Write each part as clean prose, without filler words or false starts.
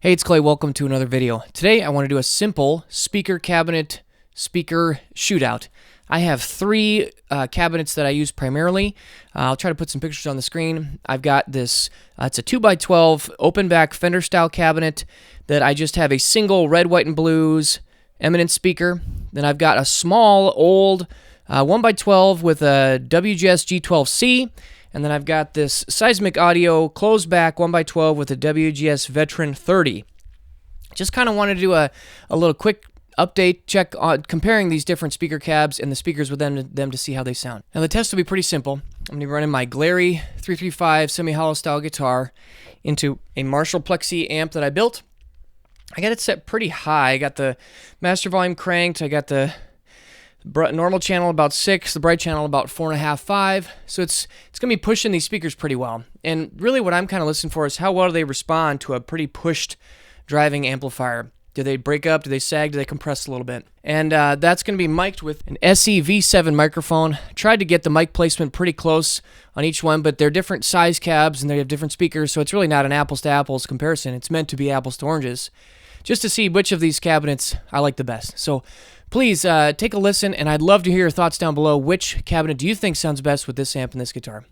Hey, it's Kley. Welcome to another video. Today I want to do a simple speaker cabinet speaker shootout. I have three cabinets that I use primarily. I'll try to put some pictures on the screen. I've got this, it's a 2x12 open back Fender style cabinet that I just have a single red, white, and blues Eminence speaker. Then I've got a small old 1x12 with a WGS G12C. And then I've got this Seismic audio closed back 1x12 with a WGS Veteran 30. Just kind of wanted to do a little quick update check on comparing these different speaker cabs and the speakers with them to see how they sound. Now the test will be pretty simple. I'm going to be running my Kley 335 semi-hollow style guitar into a Marshall Plexi amp that I built. I got it set pretty high. I got the master volume cranked. I got the normal channel about 6, the bright channel about 4.5, 5. So it's going to be pushing these speakers pretty well. And really what I'm kind of listening for is how well do they respond to a pretty pushed driving amplifier. Do they break up? Do they sag? Do they compress a little bit? And that's going to be mic'd with an SE V7 microphone. Tried to get the mic placement pretty close on each one, but they're different size cabs and they have different speakers, so it's really not an apples to apples comparison. It's meant to be apples to oranges, just to see which of these cabinets I like the best. So please take a listen, and I'd love to hear your thoughts down below. Which cabinet do you think sounds best with this amp and this guitar?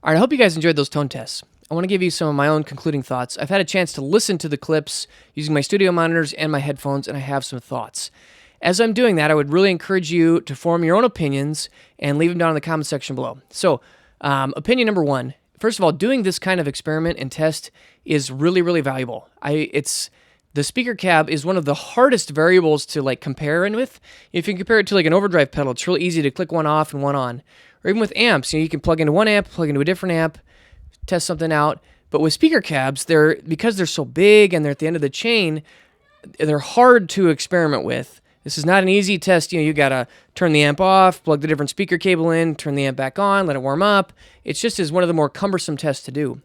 All right, I hope you guys enjoyed those tone tests. I want to give you some of my own concluding thoughts. I've had a chance to listen to the clips using my studio monitors and my headphones, and I have some thoughts. As I'm doing that, I would really encourage you to form your own opinions and leave them down in the comment section below. So, opinion number one. First of all, doing this kind of experiment and test is really, really valuable. The speaker cab is one of the hardest variables to compare in with. If you compare it to an overdrive pedal, it's really easy to click one off and one on. Or even with amps, you can plug into one amp, plug into a different amp, test something out. But with speaker cabs, because they're so big and they're at the end of the chain, they're hard to experiment with. This is not an easy test. You got to turn the amp off, plug the different speaker cable in, turn the amp back on, let it warm up. It's just one of the more cumbersome tests to do.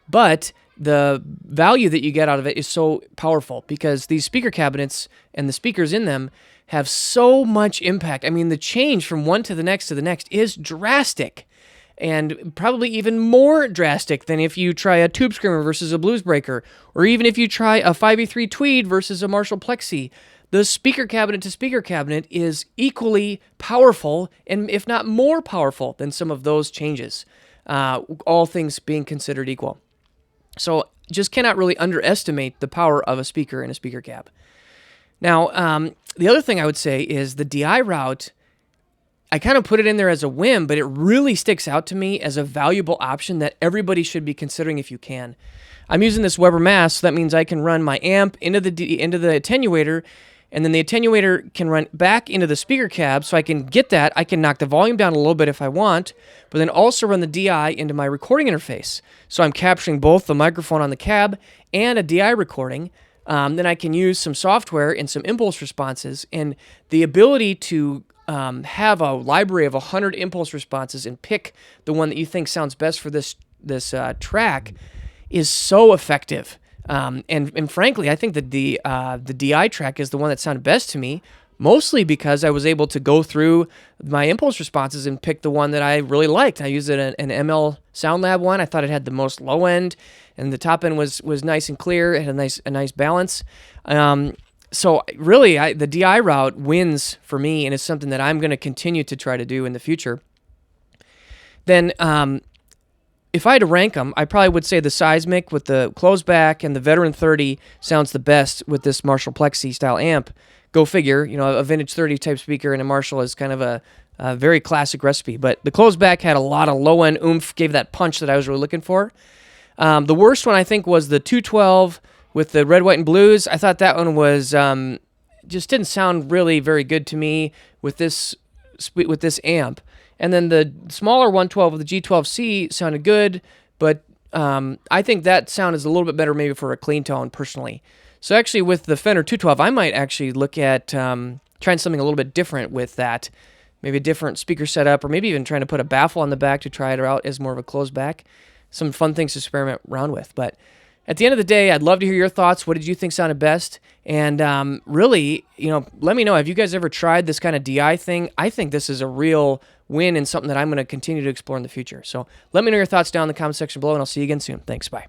But the value that you get out of it is so powerful because these speaker cabinets and the speakers in them have so much impact. I mean, the change from one to the next is drastic, and probably even more drastic than if you try a Tube Screamer versus a Blues Breaker, or even if you try a 5E3 Tweed versus a Marshall Plexi. The speaker cabinet to speaker cabinet is equally powerful, and if not more powerful than some of those changes, all things being considered equal. So just cannot really underestimate the power of a speaker in a speaker cab. Now, the other thing I would say is the DI route, I kind of put it in there as a whim, but it really sticks out to me as a valuable option that everybody should be considering if you can. I'm using this Weber Mass, so that means I can run my amp into the attenuator, and then the attenuator can run back into the speaker cab, so I can get that. I can knock the volume down a little bit if I want, but then also run the DI into my recording interface. So I'm capturing both the microphone on the cab and a DI recording. Then I can use some software and some impulse responses, and the ability to have a library of 100 impulse responses and pick the one that you think sounds best for this track is so effective. And frankly, I think that the DI track is the one that sounded best to me, mostly because I was able to go through my impulse responses and pick the one that I really liked. I used an ML Sound Lab one. I thought it had the most low end, and the top end was nice and clear. It had a nice balance. So really, the DI route wins for me, and it's something that I'm going to continue to try to do in the future. Then, if I had to rank them, I probably would say the Seismic with the closed back and the Veteran 30 sounds the best with this Marshall Plexi style amp. Go figure, a vintage 30 type speaker and a Marshall is kind of a very classic recipe. But the closed back had a lot of low end oomph, gave that punch that I was really looking for. The worst one I think was the 212 with the Red, White, and Blues. I thought that one was just didn't sound really very good to me with this amp. And then the smaller 112 with the G12C sounded good, but I think that sound is a little bit better maybe for a clean tone personally. So actually with the Fender 212, I might actually look at trying something a little bit different with that. Maybe a different speaker setup, or maybe even trying to put a baffle on the back to try it out as more of a closed back. Some fun things to experiment around with. But at the end of the day, I'd love to hear your thoughts. What did you think sounded best? And really, let me know. Have you guys ever tried this kind of DI thing? I think this is a real win and something that I'm going to continue to explore in the future. So let me know your thoughts down in the comment section below, and I'll see you again soon. Thanks. Bye.